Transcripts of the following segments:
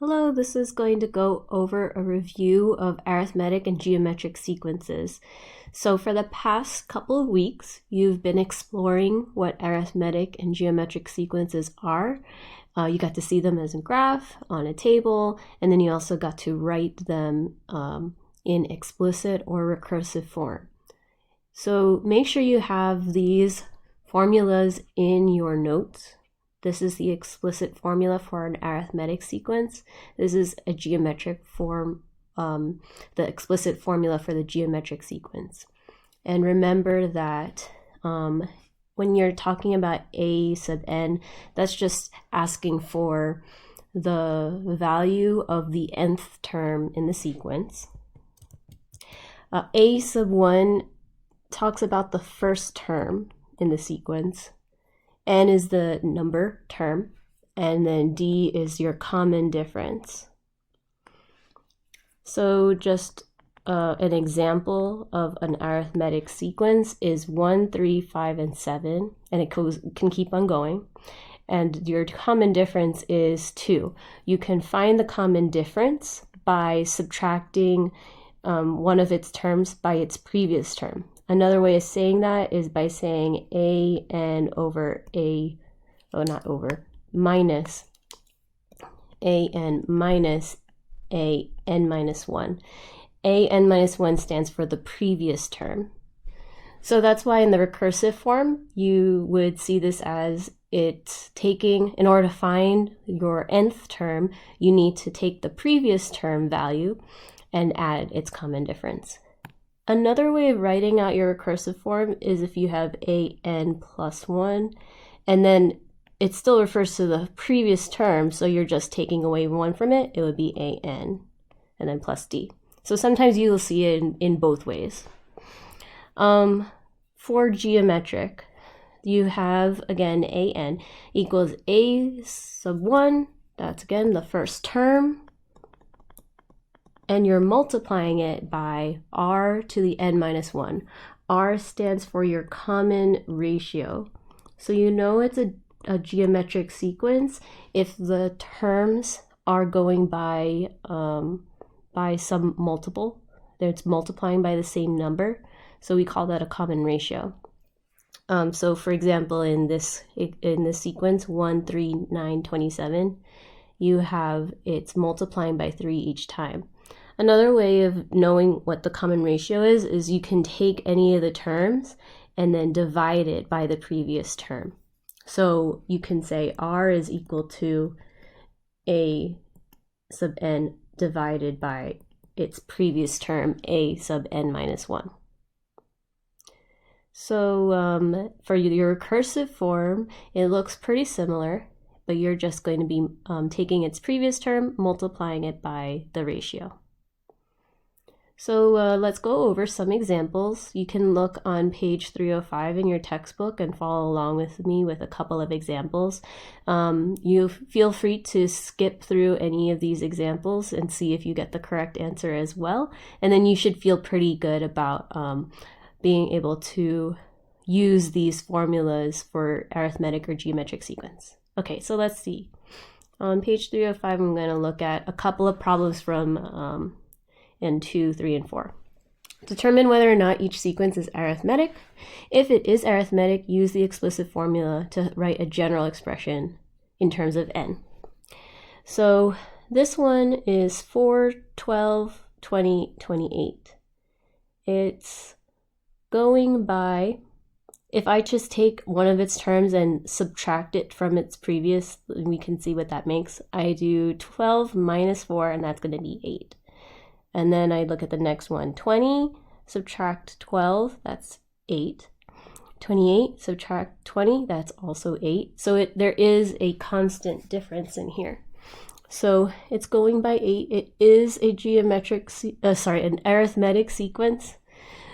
Hello, this is going to go over a review of arithmetic and geometric sequences. So for the past couple of weeks, you've been exploring what arithmetic and geometric sequences are. You got to see them as a graph on a table, and then you also got to write them in explicit or recursive form. So make sure you have these formulas in your notes. This is the explicit formula for an arithmetic sequence. This is a geometric form, the explicit formula for the geometric sequence. And remember that when you're talking about a sub n, that's just asking for the value of the nth term in the sequence. A sub 1 talks about the first term in the sequence. N is the number term, and then D is your common difference. So just an example of an arithmetic sequence is 1, 3, 5, and 7, and it can keep on going. And your common difference is 2. You can find the common difference by subtracting one of its terms by its previous term. Another way of saying that is by saying minus an minus an minus 1. An minus 1 stands for the previous term. So that's why in the recursive form, you would see this as it's taking, in order to find your nth term, you need to take the previous term value and add its common difference. Another way of writing out your recursive form is if you have an plus 1, and then it still refers to the previous term, so you're just taking away 1 from it, it would be an, and then plus d. So sometimes you will see it in both ways. For geometric, you have, again, an equals a sub 1, that's again the first term, and you're multiplying it by r to the n minus 1. R stands for your common ratio. So you know it's a geometric sequence if the terms are going by some multiple. It's multiplying by the same number. So we call that a common ratio. So for example, in this sequence, 1, 3, 9, 27, you have it's multiplying by 3 each time. Another way of knowing what the common ratio is you can take any of the terms and then divide it by the previous term. So you can say r is equal to a sub n divided by its previous term, a sub n minus 1. So for your recursive form, it looks pretty similar, but you're just going to be taking its previous term, multiplying it by the ratio. So let's go over some examples. You can look on page 305 in your textbook and follow along with me with a couple of examples. You feel free to skip through any of these examples and see if you get the correct answer as well. And then you should feel pretty good about being able to use these formulas for arithmetic or geometric sequence. Okay, so let's see. On page 305, I'm going to look at a couple of problems from in 2, 3, and 4. Determine whether or not each sequence is arithmetic. If it is arithmetic, use the explicit formula to write a general expression in terms of n. So this one is 4, 12, 20, 28. It's going by, if I just take one of its terms and subtract it from its previous, we can see what that makes. I do 12 minus 4, and that's going to be 8. And then I look at the next one, 20, subtract 12, that's 8. 28, subtract 20, that's also 8. So there is a constant difference in here. So it's going by 8. It is a an arithmetic sequence.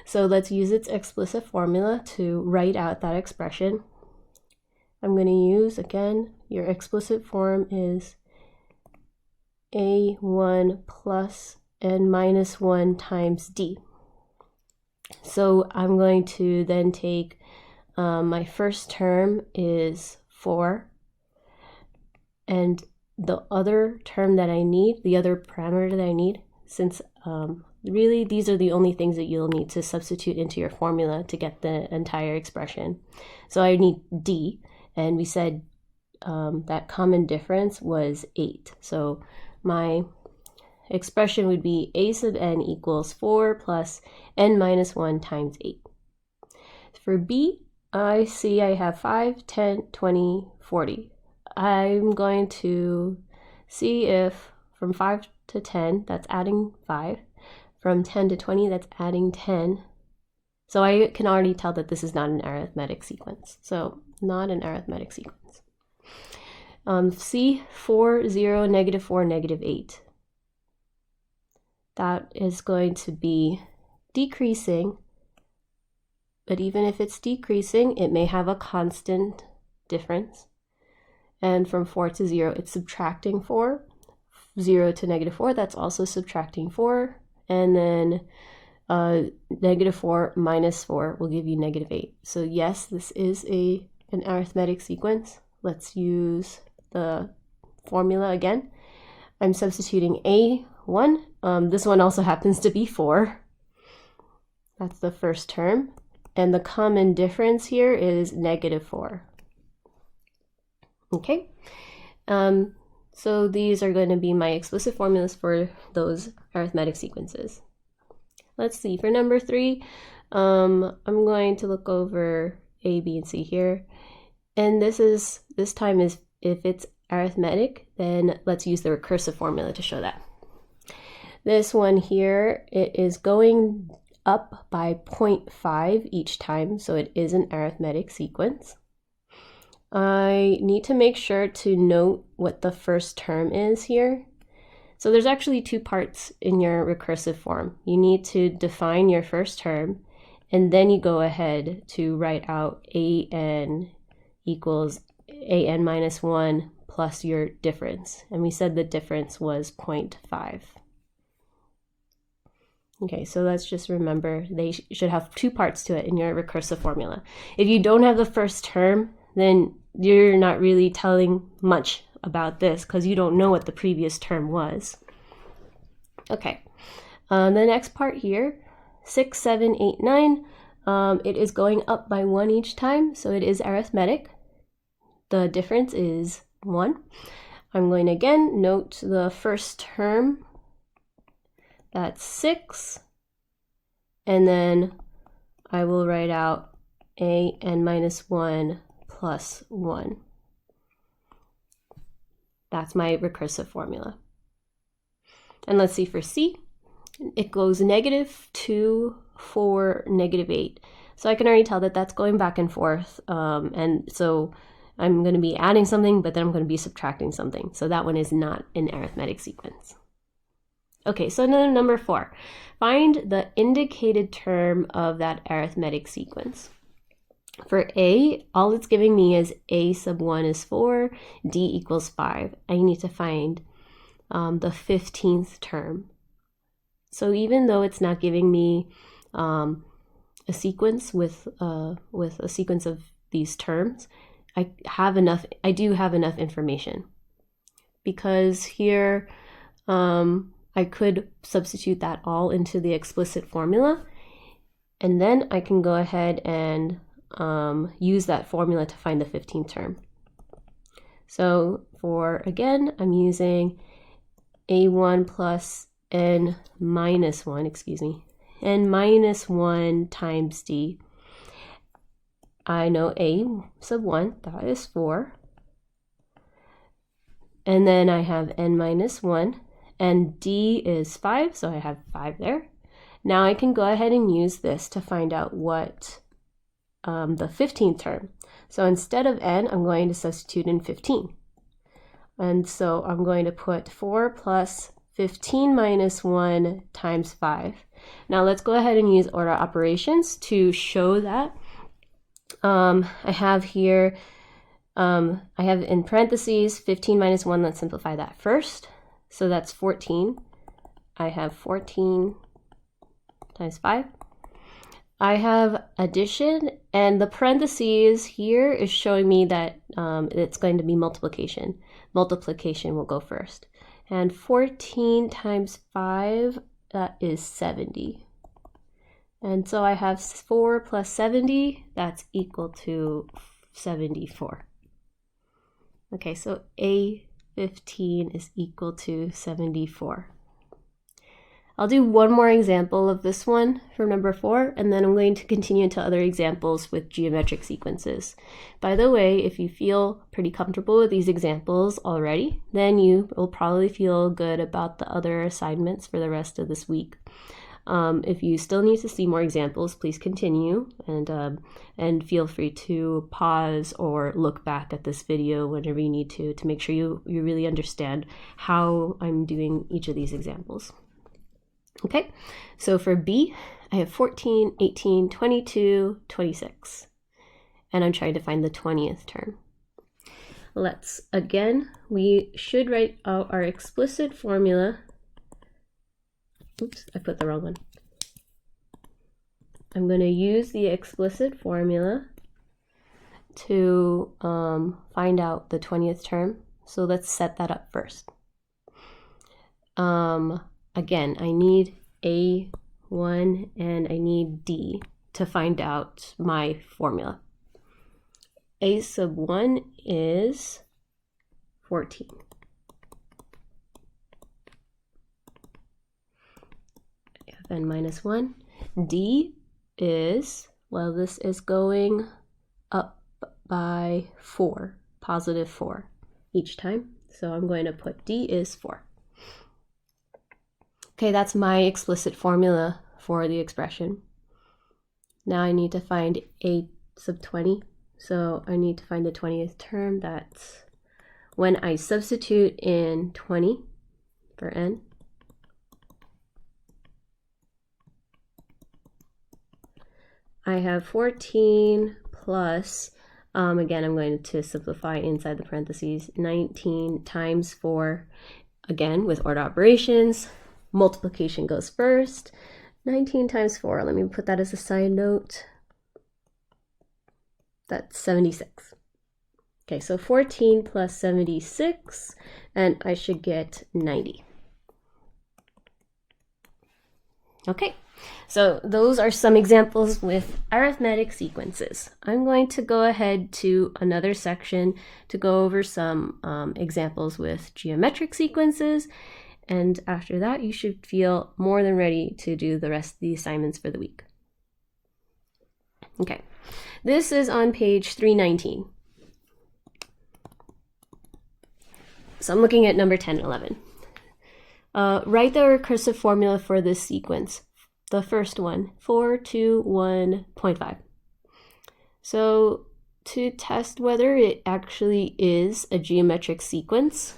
So let's use its explicit formula to write out that expression. I'm going to use, again, your explicit form is a1 plus n minus 1 times d. So I'm going to then take my first term is 4, and the other term that I need, the other parameter that I need, since really these are the only things that you'll need to substitute into your formula to get the entire expression. So I need D, and we said that common difference was 8. So my expression would be a sub n equals 4 plus n minus 1 times 8. For B, I see I have 5, 10, 20, 40. I'm going to see if from 5 to 10, that's adding 5. From 10 to 20, that's adding 10. So I can already tell that this is not an arithmetic sequence. So not an arithmetic sequence. C, 4, 0, negative 4, negative 8. That is going to be decreasing, but even if it's decreasing, it may have a constant difference. And from 4 to 0, it's subtracting 4. 0 to negative 4, that's also subtracting 4. And then negative 4 minus 4 will give you negative 8. So yes, this is an arithmetic sequence. Let's use the formula again. I'm substituting A1. This one also happens to be 4. That's the first term. And the common difference here is negative 4. Okay. So these are going to be my explicit formulas for those arithmetic sequences. Let's see, for number 3, I'm going to look over A, B, and C here. And this time is if it's arithmetic, then let's use the recursive formula to show that. This one here, it is going up by 0.5 each time, so it is an arithmetic sequence. I need to make sure to note what the first term is here. So there's actually 2 parts in your recursive form. You need to define your first term, and then you go ahead to write out an equals an minus 1 plus your difference. And we said the difference was 0.5. Okay, so let's just remember they should have 2 parts to it in your recursive formula. If you don't have the first term, then you're not really telling much about this because you don't know what the previous term was. Okay, the next part here, 6, 7, 8, 9, it is going up by 1 each time, so it is arithmetic. The difference is 1. I'm going to again note the first term, that's 6, and then I will write out an minus 1 plus 1. That's my recursive formula. And let's see for C, it goes negative 2, 4, negative 8. So I can already tell that that's going back and forth. And so I'm going to be adding something, but then I'm going to be subtracting something. So that one is not an arithmetic sequence. Okay, so another number 4. Find the indicated term of that arithmetic sequence. For A, all it's giving me is A sub 1 is 4, D equals 5. I need to find the 15th term. So even though it's not giving me a sequence with a sequence of these terms, I do have enough information. Because here I could substitute that all into the explicit formula, and then I can go ahead and use that formula to find the 15th term. So again, I'm using A1 plus N minus 1, N minus 1 times D. I know A sub 1, that is 4. And then I have N minus 1, and D is 5, so I have 5 there. Now I can go ahead and use this to find out what the 15th term. So instead of N, I'm going to substitute in 15. And so I'm going to put 4 plus 15 minus 1 times 5. Now let's go ahead and use order operations to show that. I have here, I have in parentheses 15 minus 1. Let's simplify that first. So that's 14. I have 14 times 5. I have addition, and the parentheses here is showing me that it's going to be multiplication. multiplication will go first. And 14 times 5, that is 70. And so I have 4 plus 70, that's equal to 74. Okay, so A15 is equal to 74. I'll do one more example of this one for number 4, and then I'm going to continue into other examples with geometric sequences. By the way, if you feel pretty comfortable with these examples already, then you will probably feel good about the other assignments for the rest of this week. If you still need to see more examples, please continue and feel free to pause or look back at this video whenever you need to make sure you really understand how I'm doing each of these examples. Okay, so for B, I have 14, 18, 22, 26, and I'm trying to find the 20th term. We should write out our explicit formula. Oops, I put the wrong one. I'm going to use the explicit formula to find out the 20th term. So let's set that up first. Again, I need A1 and I need D to find out my formula. A sub 1 is 14. N minus 1. D is, well, this is going up by 4, positive 4 each time. So I'm going to put D is 4. Okay, that's my explicit formula for the expression. Now I need to find A sub 20. So I need to find the 20th term. That's when I substitute in 20 for N. I have 14 plus, again, I'm going to simplify inside the parentheses, 19 times 4. Again, with order operations, multiplication goes first. 19 times 4, let me put that as a side note. That's 76. Okay, so 14 plus 76, and I should get 90. Okay, so those are some examples with arithmetic sequences. I'm going to go ahead to another section to go over some examples with geometric sequences, and after that you should feel more than ready to do the rest of the assignments for the week. Okay, this is on page 319. So I'm looking at number 10 and 11. Write the recursive formula for this sequence. The first one, 4, 2, 1.5. So to test whether it actually is a geometric sequence,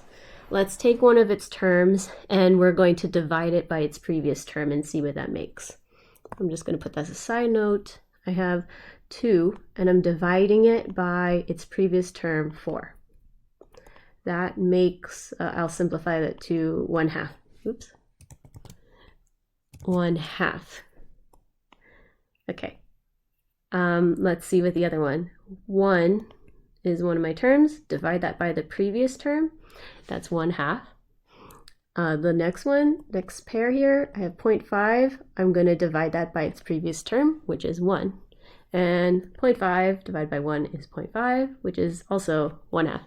let's take one of its terms and we're going to divide it by its previous term and see what that makes. I'm just going to put that as a side note. I have 2 and I'm dividing it by its previous term, 4. That makes, I'll simplify that to 1/2. Oops. 1/2. Okay. Let's see with the other one. 1 is one of my terms. Divide that by the previous term. That's 1/2. The next one, next pair here, I have 0.5. I'm going to divide that by its previous term, which is 1. And 0.5 divided by 1 is 0.5, which is also 1/2.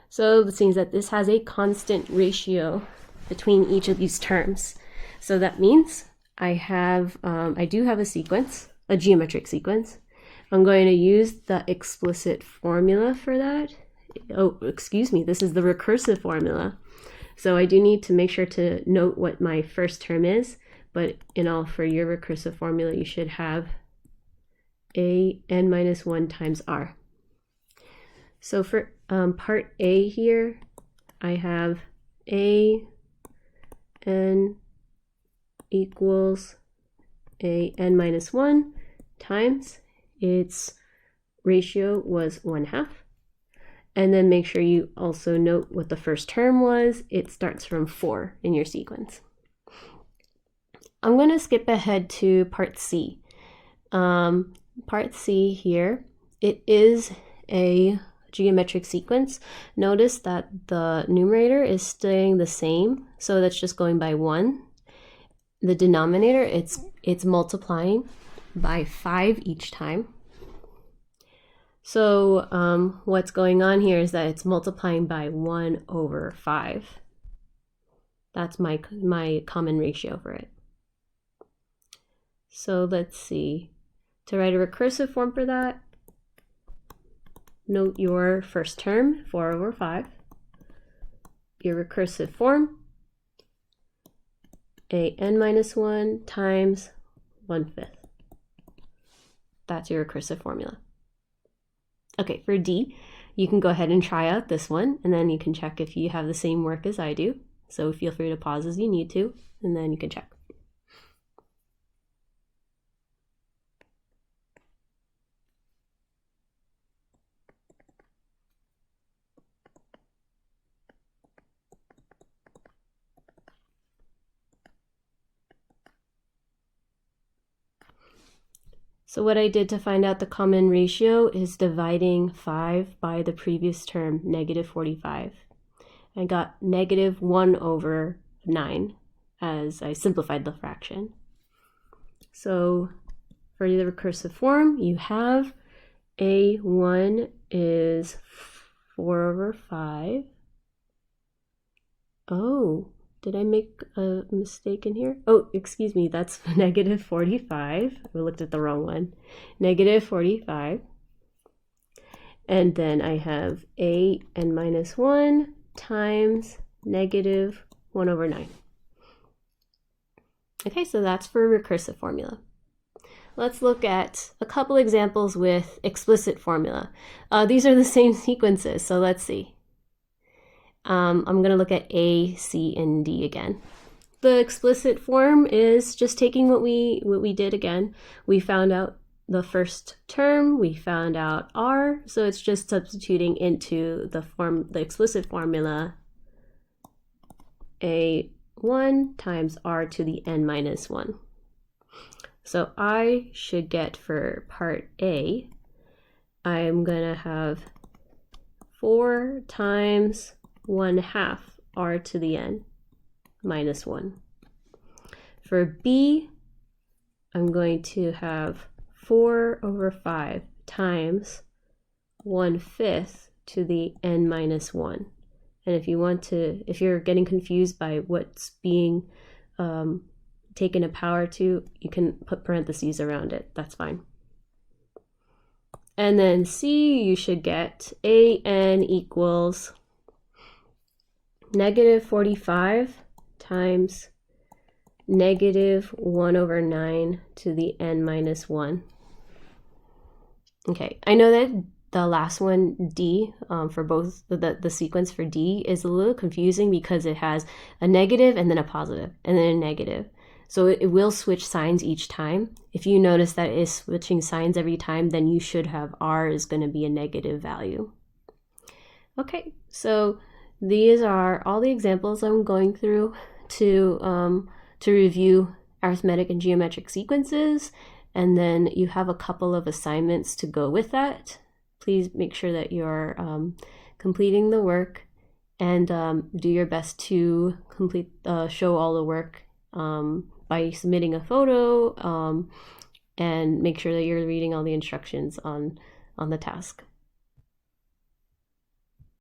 So this means that this has a constant ratio between each of these terms. So that means I do have a sequence, a geometric sequence. I'm going to use the explicit formula for that. Oh, excuse me, this is the recursive formula. So I do need to make sure to note what my first term is, but for your recursive formula, you should have a n minus 1 times r. So for part A here, I have a n equals a n minus 1 times its ratio was 1/2. And then make sure you also note what the first term was. It starts from 4 in your sequence. I'm going to skip ahead to part C. Part C here, it is a geometric sequence, notice that the numerator is staying the same, so that's just going by 1. The denominator, it's multiplying by 5 each time. So what's going on here is that it's multiplying by 1 over 5. That's my common ratio for it. So let's see. To write a recursive form for that, note your first term, 4 over 5. Your recursive form, a n minus 1 times 1/5. That's your recursive formula. Okay, for D, you can go ahead and try out this one, and then you can check if you have the same work as I do. So feel free to pause as you need to, and then you can check. So what I did to find out the common ratio is dividing 5 by the previous term, negative 45. I got negative 1 over 9 as I simplified the fraction. So for the recursive form, you have A1 is 4 over 5. Oh, did I make a mistake in here? Oh, excuse me, that's negative 45. I looked at the wrong one. Negative 45. And then I have a n minus 1 times negative 1 over 9. Okay, so that's for recursive formula. Let's look at a couple examples with explicit formula. These are the same sequences, so let's see. I'm going to look at A, C, and D again. The explicit form is just taking what we did again. We found out the first term, we found out R, so it's just substituting into the explicit formula A1 times R to the n minus 1. So I should get for part A, I'm going to have 4 times 1/2 R to the n minus 1. For B, I'm going to have 4 over 5 times 1/5 to the n minus 1. And if you're getting confused by what's being taken a power to, you can put parentheses around it. That's fine. And then C, you should get an equals negative 45 times negative 1 over 9 to the n minus 1. Okay, I know that the last one, D, for both the sequence for D is a little confusing because it has a negative and then a positive and then a negative. So it will switch signs each time. If you notice that it is switching signs every time, then you should have R is going to be a negative value. Okay, so these are all the examples I'm going through to review arithmetic and geometric sequences, and then you have a couple of assignments to go with that. Please make sure that you're completing the work and do your best to show all the work by submitting a photo and make sure that you're reading all the instructions on the task.